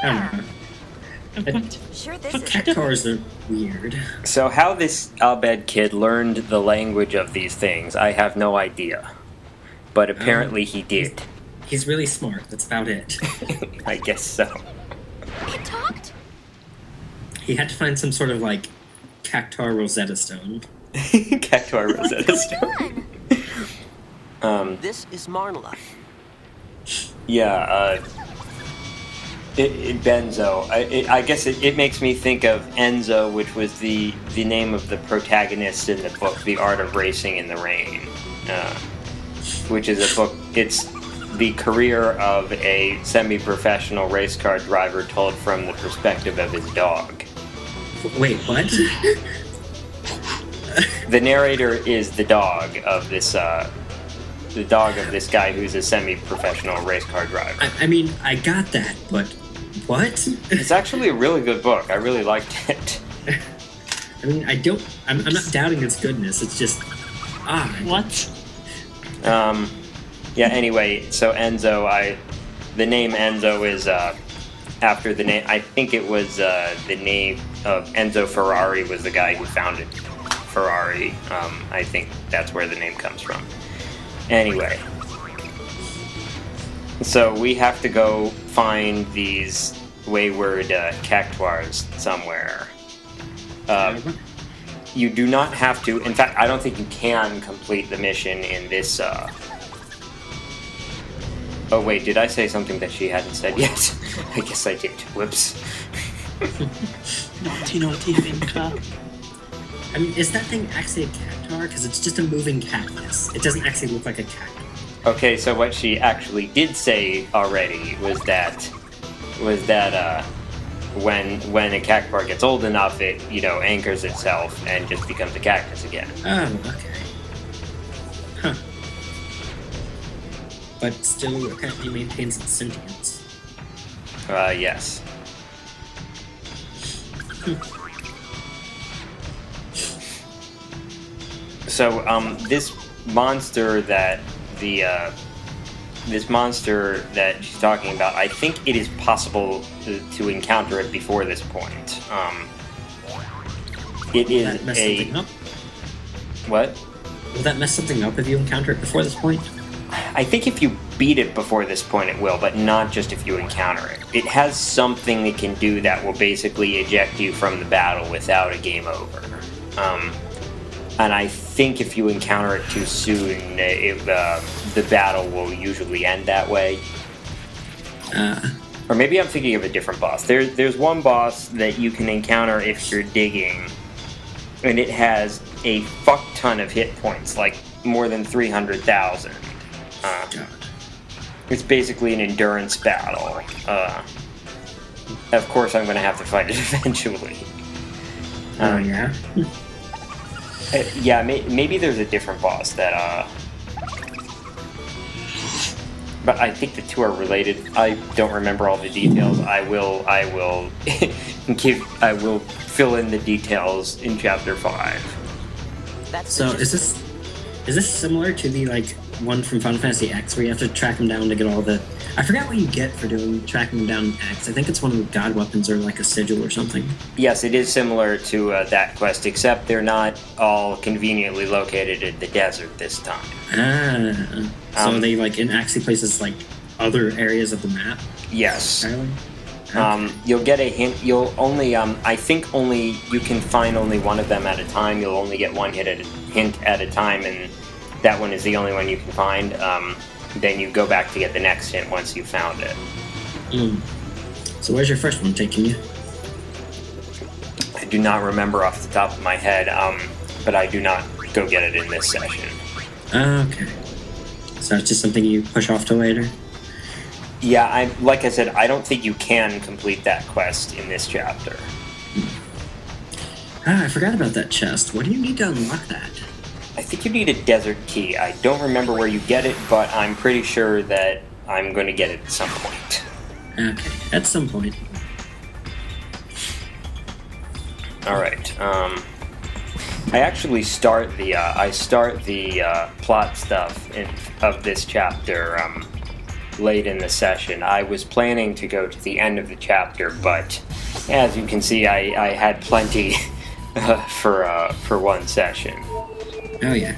I don't know. Sure, this is. Cactuars are weird. So how this Albed kid learned the language of these things, I have no idea. But apparently he did. He's really smart, that's about it. I guess so. It talked? He had to find some sort of, like, Cactuar Rosetta Stone. Cactuar Rosetta Stone. This is Marnela. Yeah, Benzo. I guess it makes me think of Enzo, which was the name of the protagonist in the book, The Art of Racing in the Rain, which is a book. It's the career of a semi-professional race car driver told from the perspective of his dog. Wait, what? The narrator is the dog of this guy who's a semi-professional race car driver. I mean, I got that, but what? It's actually a really good book. I really liked it. I mean, I'm not doubting its goodness. It's just What? Yeah. Anyway, so Enzo, the name Enzo is after the name. I think it was the name of Enzo Ferrari was the guy who founded Ferrari. I think that's where the name comes from. Anyway, so we have to go find these wayward cactuars somewhere. You do not have to. In fact, I don't think you can complete the mission in this. Oh wait, did I say something that she hadn't said yet? I guess I did. Whoops. Naughty Vinca. I mean, is that thing actually a cactuar? Because it's just a moving cactus. It doesn't actually look like a cactus. Okay, so what she actually did say already was that when a cactuar gets old enough, it anchors itself and just becomes a cactus again. Oh, okay. Huh. But still, apparently maintains its sentience. Yes. So, this monster that she's talking about, I think it is possible to encounter it before this point. It is Will that mess something up? What? Will that mess something up if you encounter it before this point? I think if you beat it before this point, it will, but not just if you encounter it. It has something it can do that will basically eject you from the battle without a game over. And I think if you encounter it too soon, the battle will usually end that way. Or maybe I'm thinking of a different boss. There's one boss that you can encounter if you're digging, and it has a fuck ton of hit points, like more than 300,000. It's basically an endurance battle. Of course, I'm going to have to fight it eventually. Yeah? Yeah, maybe there's a different boss that, but I think the two are related. I don't remember all the details. I will fill in the details in chapter 5. So is this similar to the one from Final Fantasy X where you have to track them down to get all the... I forgot what you get for tracking them down in X. I think it's one of the god weapons or like a sigil or something. Yes, it is similar to that quest, except they're not all conveniently located in the desert this time. So are they in actually places like other areas of the map? Yes. Really? You'll get a hint. You'll only, I think only you can find only one of them at a time. You'll only get one hint at a time, and that one is the only one you can find. Then you go back to get the next hint once you've found it. So where's your first one taking you? I do not remember off the top of my head, but I do not go get it in this session. Okay. So it's just something you push off to later? Yeah, like I said, I don't think you can complete that quest in this chapter. I forgot about that chest. What do you need to unlock that? I think you need a desert key. I don't remember where you get it, but I'm pretty sure that I'm going to get it at some point. Okay, at some point. Alright, I actually start the plot stuff of this chapter late in the session. I was planning to go to the end of the chapter, but as you can see, I had plenty for one session. Oh yeah.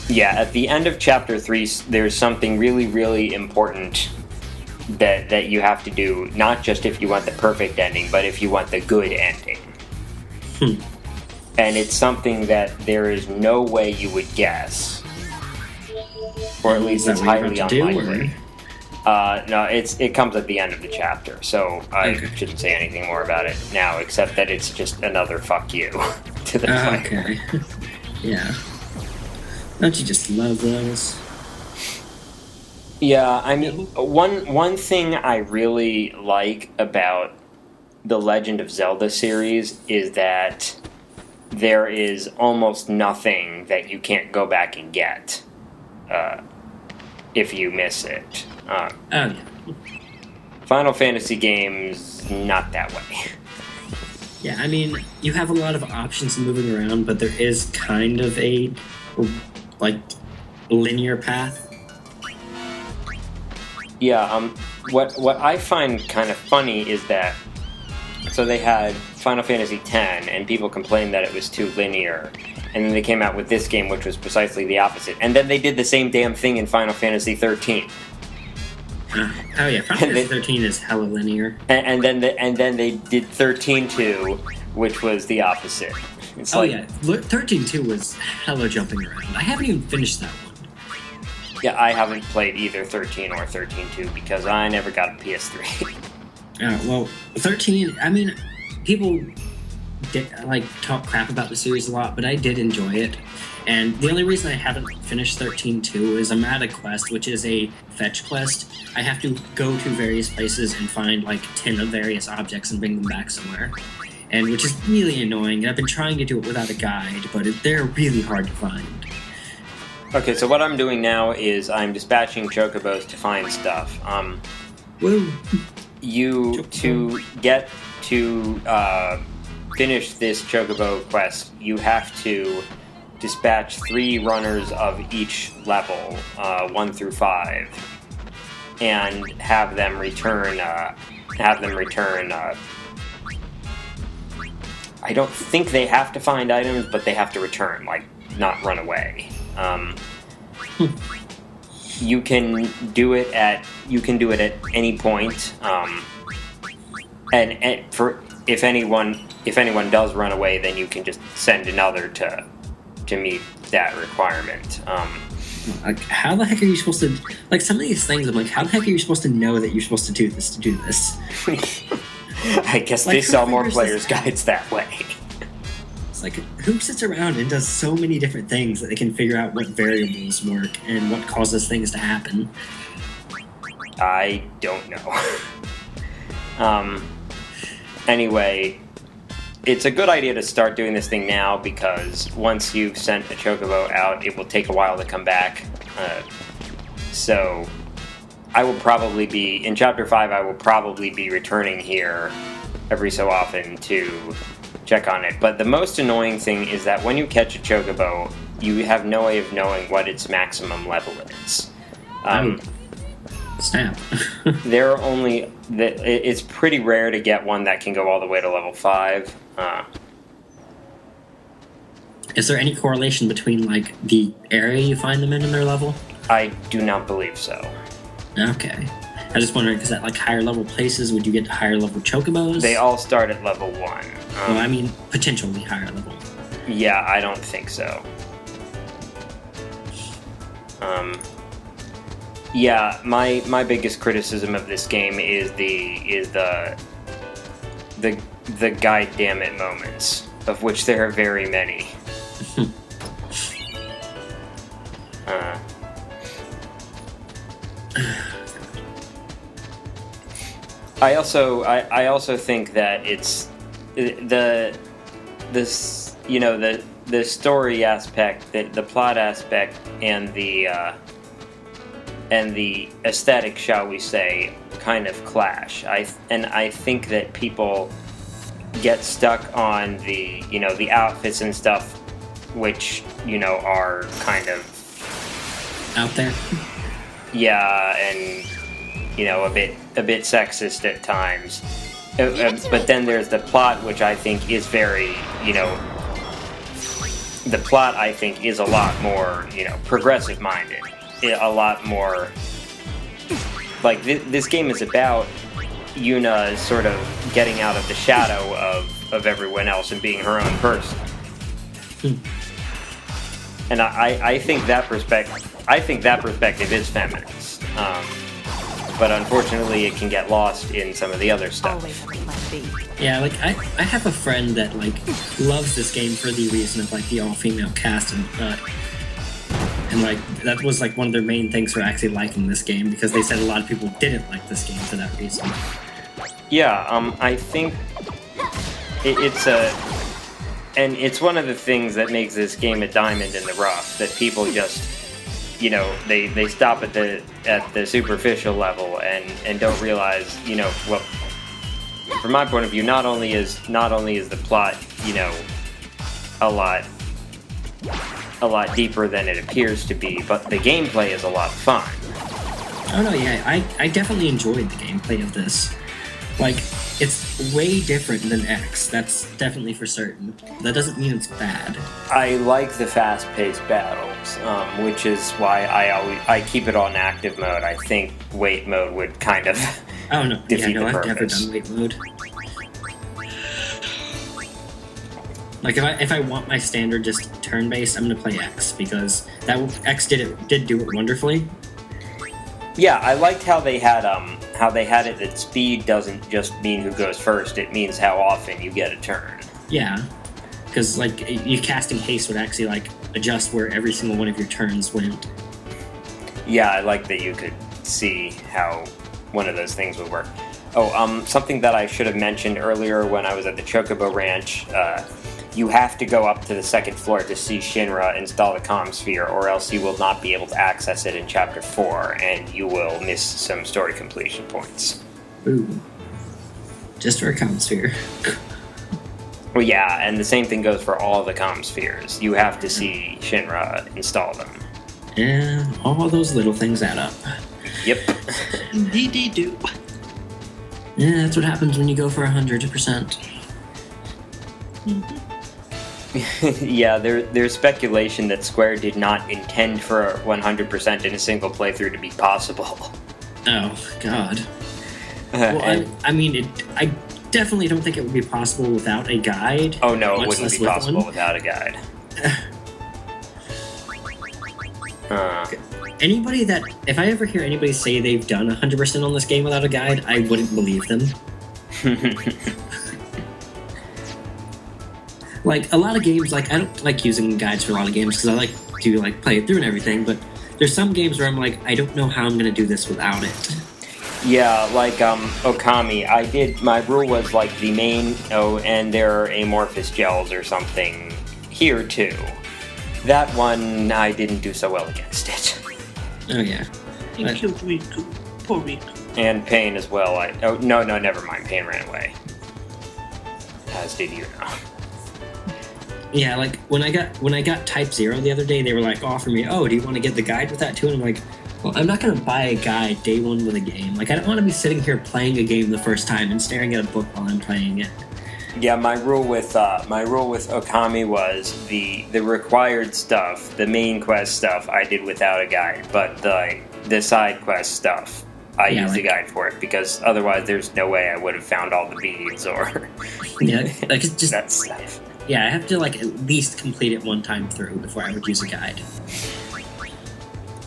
Yeah, at the end of chapter 3, there's something really, really important that you have to do, not just if you want the perfect ending, but if you want the good ending. And it's something that there is no way you would guess. Or at least it's highly unlikely. No, it comes at the end of the chapter, so I shouldn't say anything more about it now, except that it's just another fuck you to the player. Okay. Yeah. Don't you just love those? Yeah, I mean, one thing I really like about the Legend of Zelda series is that there is almost nothing that you can't go back and get if you miss it. Yeah. Final Fantasy games, not that way. Yeah, I mean, you have a lot of options moving around, but there is kind of a, like, linear path. Yeah, what I find kind of funny is that, so they had Final Fantasy X, and people complained that it was too linear, and then they came out with this game, which was precisely the opposite, and then they did the same damn thing in Final Fantasy 13. Oh yeah, Final Fantasy 13 is hella linear. And then they did 13-2, which was the opposite. It's yeah, 13-2 was hella jumping around. I haven't even finished that one. Yeah, I haven't played either 13 or 13-2 because I never got a PS3. Well, 13, I mean, people talk crap about the series a lot, but I did enjoy it. And the only reason I haven't finished 13-2 is I'm at a quest, which is a fetch quest. I have to go to various places and find 10 of various objects and bring them back somewhere. And which is really annoying. And I've been trying to do it without a guide, but they're really hard to find. Okay, so what I'm doing now is I'm dispatching chocobos to find stuff. Woo! To get to finish this chocobo quest, you have to dispatch 3 runners of each level, 1 through 5, and have them return. I don't think they have to find items, but they have to return, not run away. You can do it at any point, and for if anyone does run away, then you can just send another to meet that requirement. How the heck are you supposed to some of these things? I'm how the heck are you supposed to know that you're supposed to do this? I guess they sell more players' guides that way. It's who sits around and does so many different things that they can figure out what variables work and what causes things to happen? I don't know. Anyway, it's a good idea to start doing this thing now because once you've sent a chocobo out, it will take a while to come back. So I will probably be, in Chapter 5, I will probably be returning here every so often to check on it. But the most annoying thing is that when you catch a chocobo, you have no way of knowing what its maximum level is. Snap. There are only... It's pretty rare to get one that can go all the way to level 5. Is there any correlation between, the area you find them in and their level? I do not believe so. Okay. I was just wondering, because at, higher level places, would you get higher level chocobos? They all start at level 1. Well, I mean, potentially higher level. Yeah, I don't think so. Yeah, my biggest criticism of this game is the god damn it moments, of which there are very many. I also think that it's the story aspect, the plot aspect, and the aesthetic, shall we say, kind of clash. I think that people get stuck on the outfits and stuff, which are kind of out there. Yeah, and a bit sexist at times. But then there's the plot, which I think is very, the plot I think is a lot more, progressive minded, a lot more. Like this game is about Yuna sort of getting out of the shadow of everyone else and being her own person. And I think that perspective is feminist. But unfortunately, it can get lost in some of the other stuff. Always have a plan B. Yeah, like I have a friend that like loves this game for the reason of like the all-female cast and like that was like one of their main things for actually liking this game, because they said a lot of people didn't like this game for that reason. Yeah, I think it's one of the things that makes this game a diamond in the rough, that people just, they stop at the superficial level and don't realize, well, from my point of view, not only is the plot, a lot deeper than it appears to be, but the gameplay is a lot of fun. Oh no, yeah, I definitely enjoyed the gameplay of this. Like, it's way different than X, that's definitely for certain. That doesn't mean it's bad. I like the fast-paced battles, which is why I keep it on active mode. I think wait mode would kind of defeat the purpose. I've never done wait mode. Like, if I want my standard just turn-based, I'm gonna play X, because X did do it wonderfully. Yeah, I liked how they had it that speed doesn't just mean who goes first, it means how often you get a turn. Yeah, because like you casting haste would actually like adjust where every single one of your turns went. Yeah, I like that you could see how one of those things would work. Oh, something that I should have mentioned earlier when I was at the Chocobo Ranch, you have to go up to the second floor to see Shinra install the comm sphere, or else you will not be able to access it in Chapter 4, and you will miss some story completion points. Ooh. Just for a comm sphere. Well, yeah, and the same thing goes for all the comm spheres. You have to see Shinra install them. Yeah, all those little things add up. Yep. Indeed they do. Yeah, that's what happens when you go for 100%. Yeah, there's speculation that Square did not intend for 100% in a single playthrough to be possible. Oh, God. Well, I mean, I definitely don't think it would be possible without a guide. Oh, no, it wouldn't be possible without a guide. Anybody that... If I ever hear anybody say they've done 100% on this game without a guide, I wouldn't believe them. Like, a lot of games, like, I don't like using guides for a lot of games because I like to, like, play it through and everything, but there's some games where I'm like, I don't know how I'm going to do this without it. Yeah, like, Okami, my rule was, like, the main, and there are amorphous gels or something here, too. That one, I didn't do so well against it. Oh, yeah. You killed Riku. Poor Riku. And Pain as well. No, never mind. Pain ran away. As did Yuna. Yeah, like, when I got Type 0 the other day, they were like, offering me, oh, do you want to get the guide with that too? And I'm like, well, I'm not going to buy a guide day one with a game. Like, I don't want to be sitting here playing a game the first time and staring at a book while I'm playing it. Yeah, my rule with Okami was the required stuff, the main quest stuff, I did without a guide, but the side quest stuff, I used a guide for it, because otherwise there's no way I would have found all the beads or yeah, like, it's just that stuff. Yeah, I have to, like, at least complete it one time through before I would use a guide.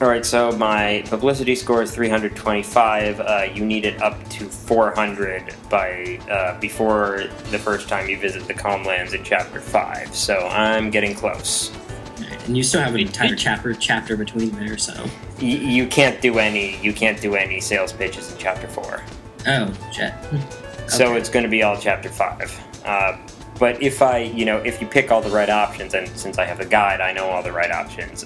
Alright, so my publicity score is 325. You need it up to 400 by before the first time you visit the Calm Lands in Chapter 5, so I'm getting close. Right, and you still have an entire chapter between there, so... You can't do any sales pitches in Chapter 4. Oh, shit. So it's going to be all Chapter 5. But if if you pick all the right options, and since I have a guide, I know all the right options.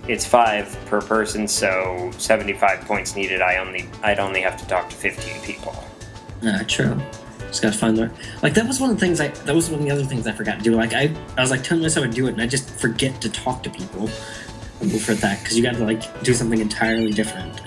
It's 5 per person, so 75 points needed. I'd only have to talk to 15 people. True. Just gotta find the... Like, that was one of the other things I forgot to do. Like, I was like telling myself I would do it, and I just forget to talk to people. for that because you got to like do something entirely different.